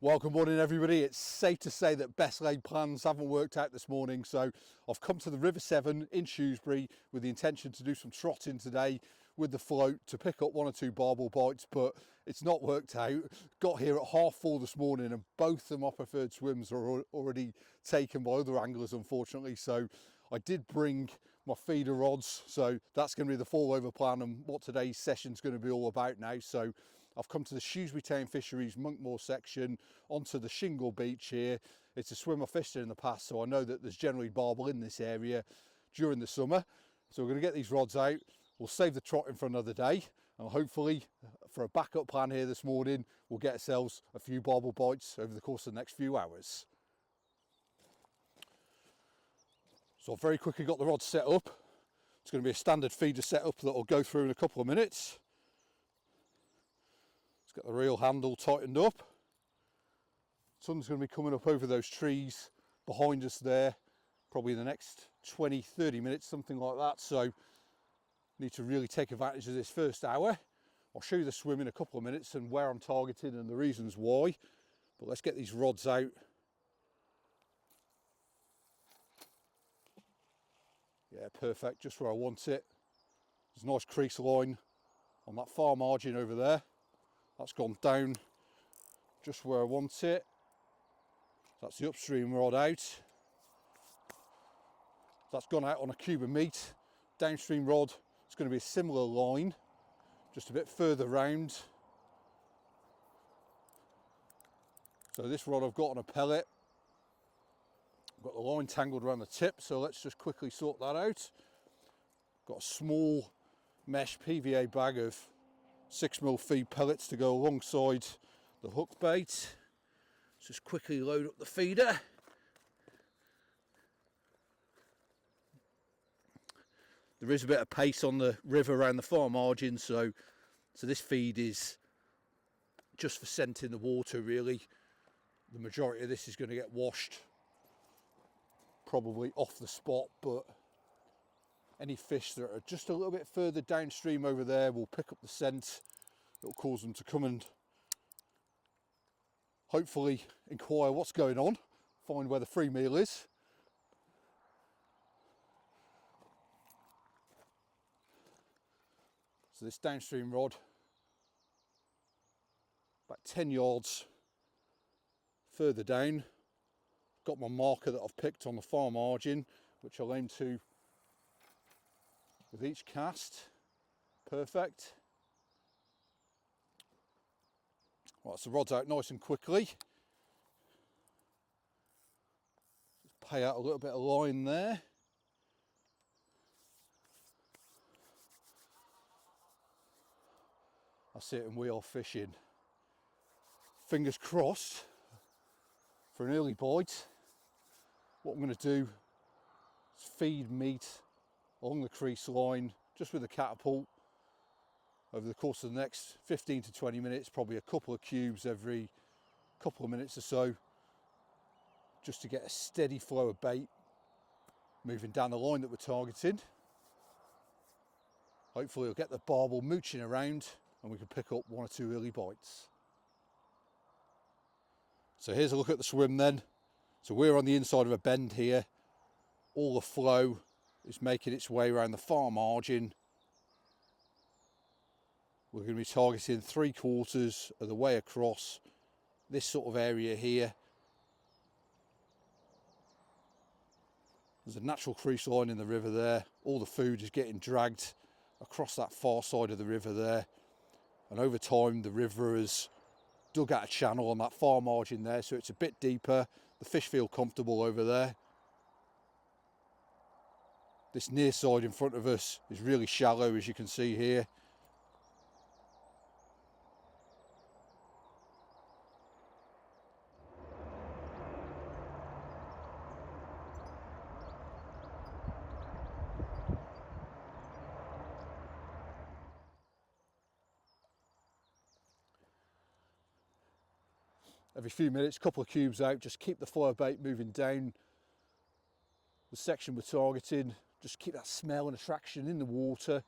Well, good morning everybody. It's safe to say that best laid plans haven't worked out this morning, so I've come to the River Severn in Shrewsbury with the intention to do some trotting today with the float to pick up one or two barbel bites, but it's not worked out. Got here at 4:30 this morning and both of my preferred swims are already taken by other anglers, unfortunately, so I did bring my feeder rods, so that's going to be the fall over plan and what today's session is going to be all about now. So I've come to the Shrewsbury Town Fisheries Monkmoor section onto the shingle beach here. It's a swim I've fished in the past, so I know that there's generally barbel in this area during the summer. So we're going to get these rods out. We'll save the trotting for another day, and hopefully for a backup plan here this morning, we'll get ourselves a few barbel bites over the course of the next few hours. So I've very quickly got the rod set up. It's going to be a standard feeder setup that I'll go through in a couple of minutes. It's got the reel handle tightened up. Sun's going to be coming up over those trees behind us there, probably in the next 20-30 minutes, something like that. So need to really take advantage of this first hour. I'll show you the swim in a couple of minutes and where I'm targeting and the reasons why. But let's get these rods out. Yeah, perfect, just where I want it. There's a nice crease line on that far margin over there. That's gone down just where I want it. That's the upstream rod out. That's gone out on a Korum Meat. Downstream rod, it's going to be a similar line, just a bit further round. So this rod I've got on a pellet. I've got the line tangled around the tip, so let's just quickly sort that out. Got a small mesh PVA bag of 6mm feed pellets to go alongside the hook bait. Let's just quickly load up the feeder. There is a bit of pace on the river around the far margin, so this feed is just for scenting the water really. The majority of this is going to get washed probably off the spot, but any fish that are just a little bit further downstream over there will pick up the scent. It'll cause them to come and hopefully inquire what's going on, find where the free meal is. So this downstream rod, about 10 yards further down, got my marker that I've picked on the far margin, which I'll aim to with each cast. Perfect. Right, so the rod's out nice and quickly. Just pay out a little bit of line there. That's it, and we are fishing. Fingers crossed for an early bite. What I'm going to do is feed meat along the crease line just with a catapult over the course of the next 15 to 20 minutes, probably a couple of cubes every couple of minutes or so, just to get a steady flow of bait moving down the line that we're targeting. Hopefully we'll get the barbel mooching around and we can pick up one or two early bites. So here's a look at the swim then. So we're on the inside of a bend here. All the flow is making its way around the far margin. We're going to be targeting 3/4 of the way across this sort of area here. There's a natural crease line in the river there. All the food is getting dragged across that far side of the river there. And over time the river has dug out a channel on that far margin there, so it's a bit deeper. The fish feel comfortable over there. This near side in front of us is really shallow, as you can see here. Every few minutes, a couple of cubes out, just keep the fire bait moving down the section we're targeting. Just keep that smell and attraction in the water.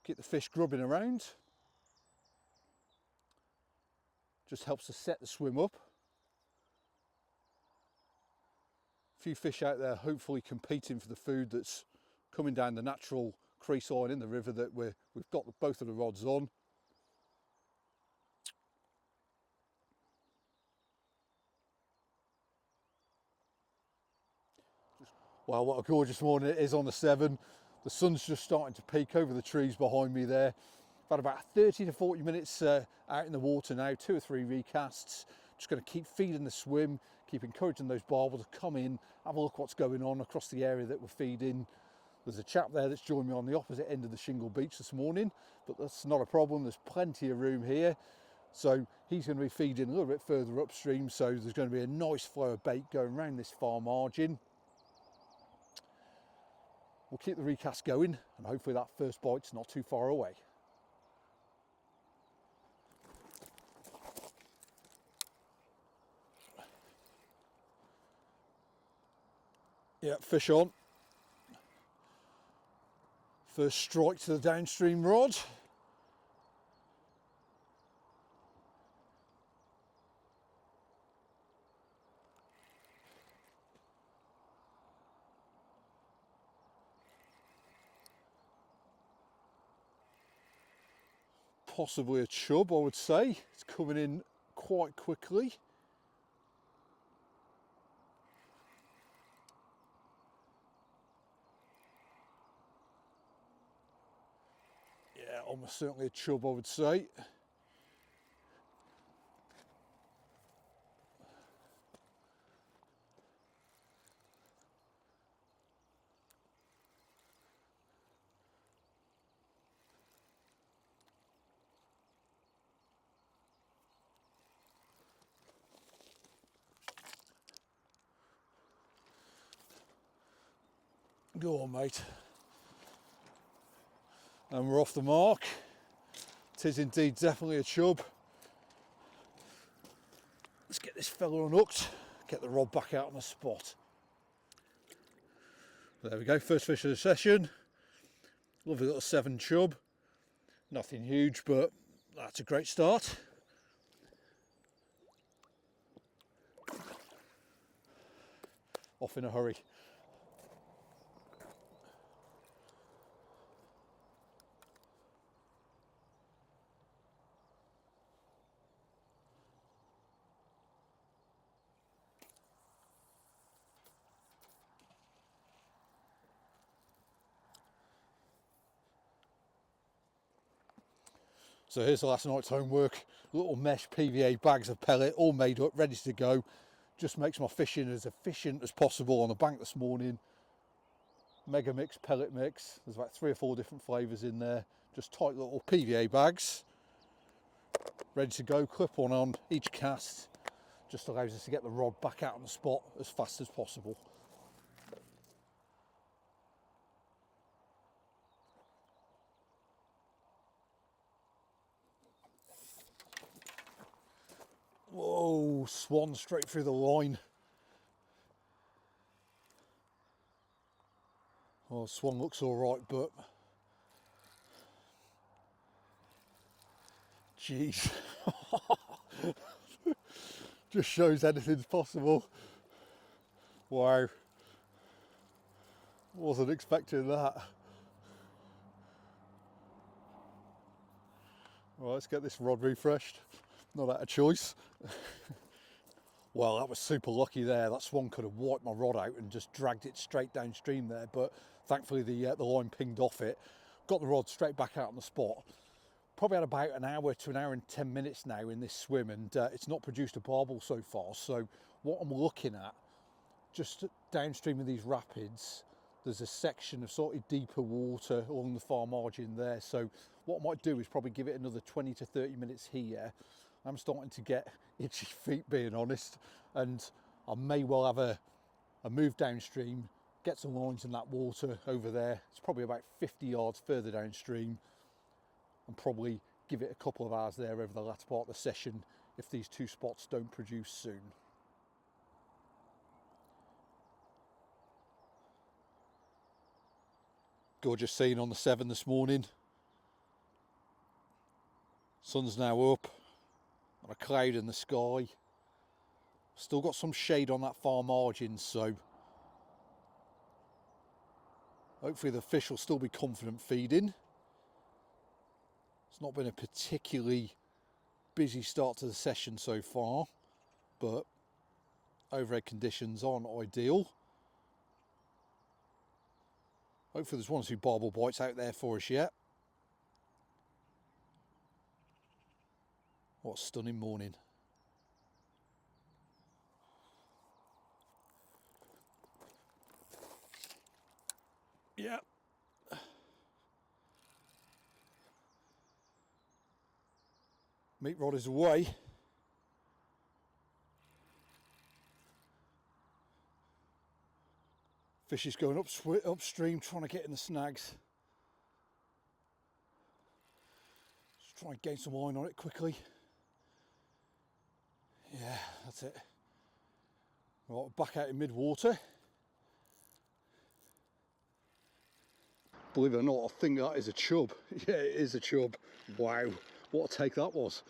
Get the fish grubbing around. just helps to set the swim up. A few fish out there hopefully competing for the food that's coming down the natural crease line in the river that we've got both of the rods on. Well, what a gorgeous morning it is on the Severn. The sun's just starting to peek over the trees behind me there. I've had about 30 to 40 minutes out in the water now, 2 or 3 recasts. Just going to keep feeding the swim, keep encouraging those barbel to come in, have a look what's going on across the area that we're feeding. There's a chap there that's joined me on the opposite end of the shingle beach this morning, but that's not a problem. There's plenty of room here. So he's going to be feeding a little bit further upstream, so there's going to be a nice flow of bait going around this far margin. We'll keep the recast going and hopefully that first bite's not too far away. Yeah, fish on. First strike to the downstream rod. Possibly a chub, I would say. It's coming in quite quickly. Yeah, almost certainly a chub, I would say. Go on, mate. And we're off the mark. It is indeed definitely a chub. Let's get this fella unhooked, get the rod back out on the spot. There we go, first fish of the session. Lovely little Severn chub. Nothing huge, but that's a great start. Off in a hurry. So here's the last night's homework. Little mesh PVA bags of pellet, all made up, ready to go. Just makes my fishing as efficient as possible on the bank this morning. Mega mix, pellet mix. There's about 3 or 4 different flavours in there. Just tight little PVA bags. Ready to go, clip one on each cast. Just allows us to get the rod back out on the spot as fast as possible. Whoa, swan straight through the line. Well, swan looks all right, but jeez, just shows anything's possible. Wow, wasn't expecting that. Right, let's get this rod refreshed. Not out of choice. Well, that was super lucky there. That swan could have wiped my rod out and just dragged it straight downstream there, but thankfully the line pinged off it. Got the rod straight back out on the spot. Probably had about an hour to an hour and 10 minutes now in this swim, and it's not produced a barbel so far. So what I'm looking at, just downstream of these rapids, there's a section of sort of deeper water along the far margin there. So what I might do is probably give it another 20 to 30 minutes here. I'm starting to get itchy feet, being honest, and I may well have a move downstream, get some lines in that water over there. It's probably about 50 yards further downstream, and probably give it a couple of hours there over the latter part of the session if these 2 spots don't produce soon. Gorgeous scene on the Severn this morning. Sun's now up. on a cloud in the sky. Still got some shade on that far margin, so hopefully the fish will still be confident feeding. It's not been a particularly busy start to the session so far, but overhead conditions aren't ideal. Hopefully there's one or two barbel bites out there for us yet. What a stunning morning. Yeah. Meat rod is away. Fish is going upstream trying to get in the snags. Just try and gain some line on it quickly. Yeah, that's it. Right, we're back out in mid-water. Believe it or not, I think that is a chub. Yeah, it is a chub. Wow, what a take that was.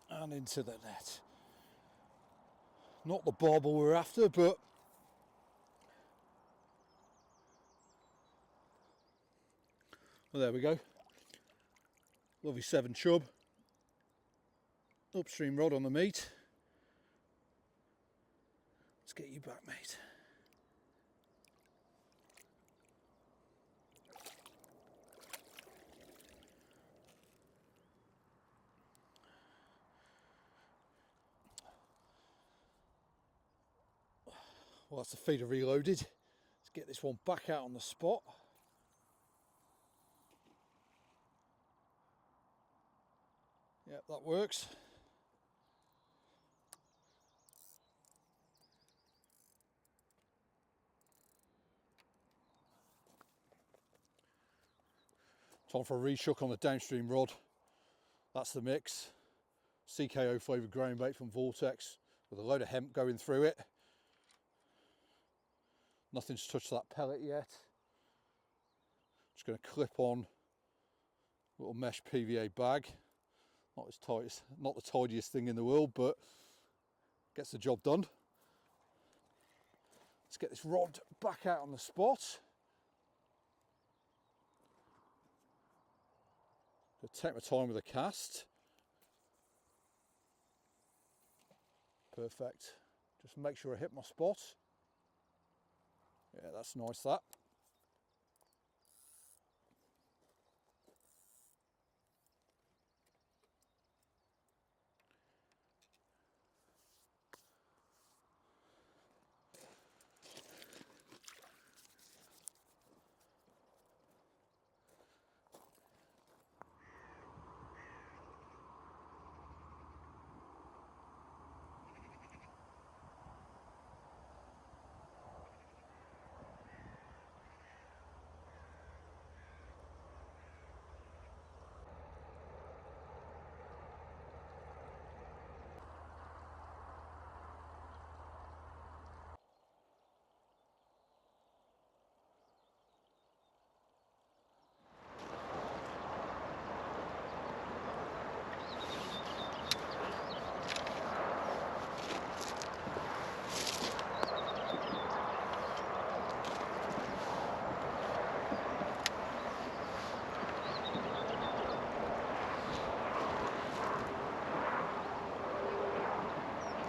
And into the net. Not the barbel we're after, but well, there we go. Lovely Severn chub. Upstream rod on the meat. Let's get you back, mate. Well, that's the feeder reloaded. Let's get this one back out on the spot. Yep, that works. Time for a reshook on the downstream rod. That's the mix. CKO flavoured ground bait from Vortex with a load of hemp going through it. Nothing's touched that pellet yet. Just going to clip on a little mesh PVA bag. Not as tight as, not the tidiest thing in the world, but gets the job done. Let's get this rod back out on the spot. Gonna take my time with the cast. Perfect. Just make sure I hit my spot. Yeah, that's nice, that.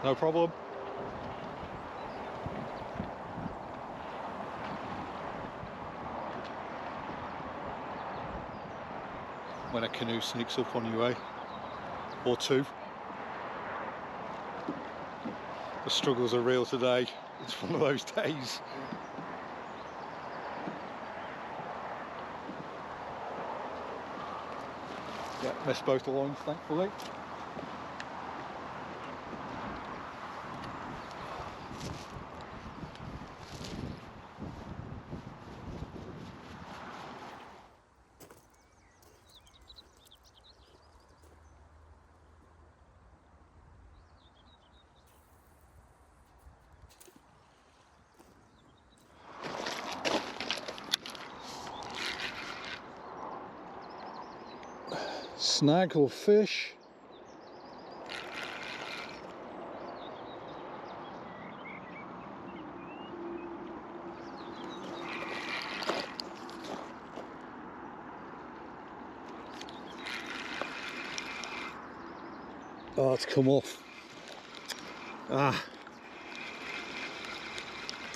No problem. When a canoe sneaks up on you, eh? Or two. The struggles are real today. It's one of those days. Yeah, missed both the lines, thankfully. snag or fish. Oh, it's come off. Ah,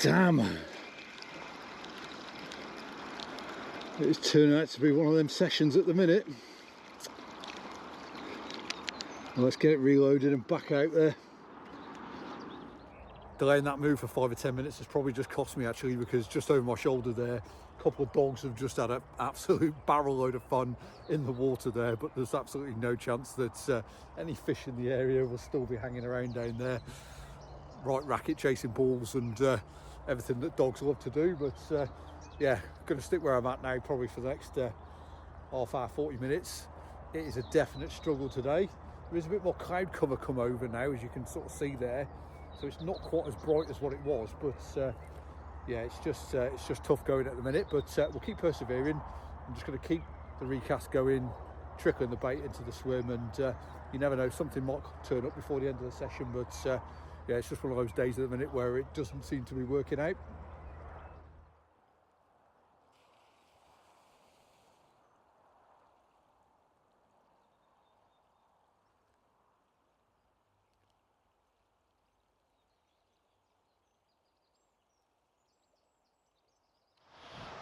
damn. It's turning out to be one of them sessions at the minute. Well, let's get it reloaded and back out there. Delaying that move for 5 or 10 minutes has probably just cost me actually, because just over my shoulder there, a couple of dogs have just had an absolute barrel load of fun in the water there, but there's absolutely no chance that any fish in the area will still be hanging around down there. Right racket chasing balls and everything that dogs love to do, but yeah, going to stick where I'm at now probably for the next half hour, 40 minutes. It is a definite struggle today. There is a bit more cloud cover come over now, as you can sort of see there, so it's not quite as bright as what it was, but yeah, it's just tough going at the minute, but we'll keep persevering. I'm just going to keep the recast going, trickling the bait into the swim, and you never know, something might turn up before the end of the session, but yeah, it's just one of those days at the minute where it doesn't seem to be working out.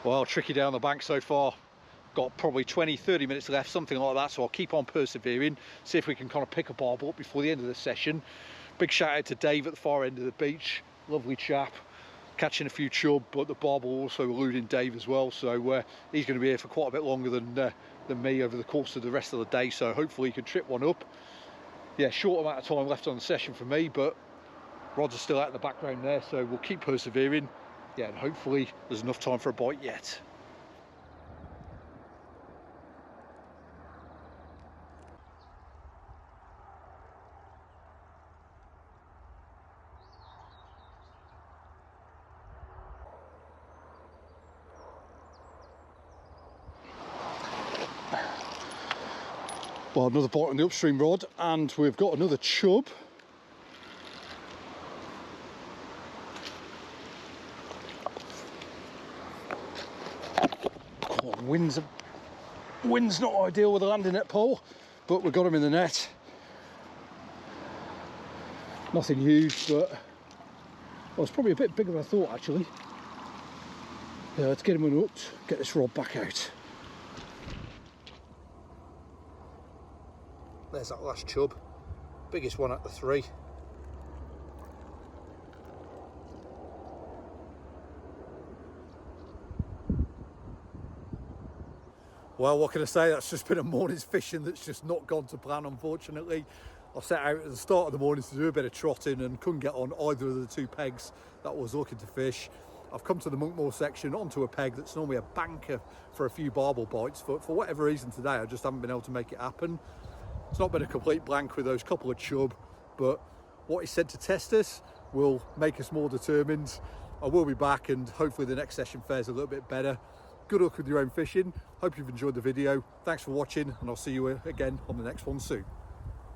Well, tricky down the bank so far. Got probably 20-30 minutes left, something like that, so I'll keep on persevering, see if we can kind of pick a barbel up before the end of the session. Big shout out to Dave at the far end of the beach, lovely chap, catching a few chub, but the barbel also eluding Dave as well, so he's going to be here for quite a bit longer than me over the course of the rest of the day, so hopefully he can trip one up. Yeah, short amount of time left on the session for me, but rods are still out in the background there, so we'll keep persevering. Yeah, and hopefully there's enough time for a bite yet. Well, another bite on the upstream rod, and we've got another chub. Oh, wind's not ideal with a landing net pole, but we've got him in the net. Nothing huge, but well, it's probably a bit bigger than I thought actually. Yeah, let's get him unhooked, get this rod back out. There's that last chub, biggest one at the 3. Well, what can I say? That's just been a morning's fishing that's just not gone to plan, unfortunately. I set out at the start of the morning to do a bit of trotting and couldn't get on either of the 2 pegs that I was looking to fish. I've come to the Monkmoor section onto a peg that's normally a banker for a few barbel bites. For whatever reason today, I just haven't been able to make it happen. It's not been a complete blank with those couple of chub, but what he said to test us will make us more determined. I will be back, and hopefully the next session fares a little bit better. Good luck with your own fishing. Hope you've enjoyed the video. Thanks for watching, and I'll see you again on the next one soon.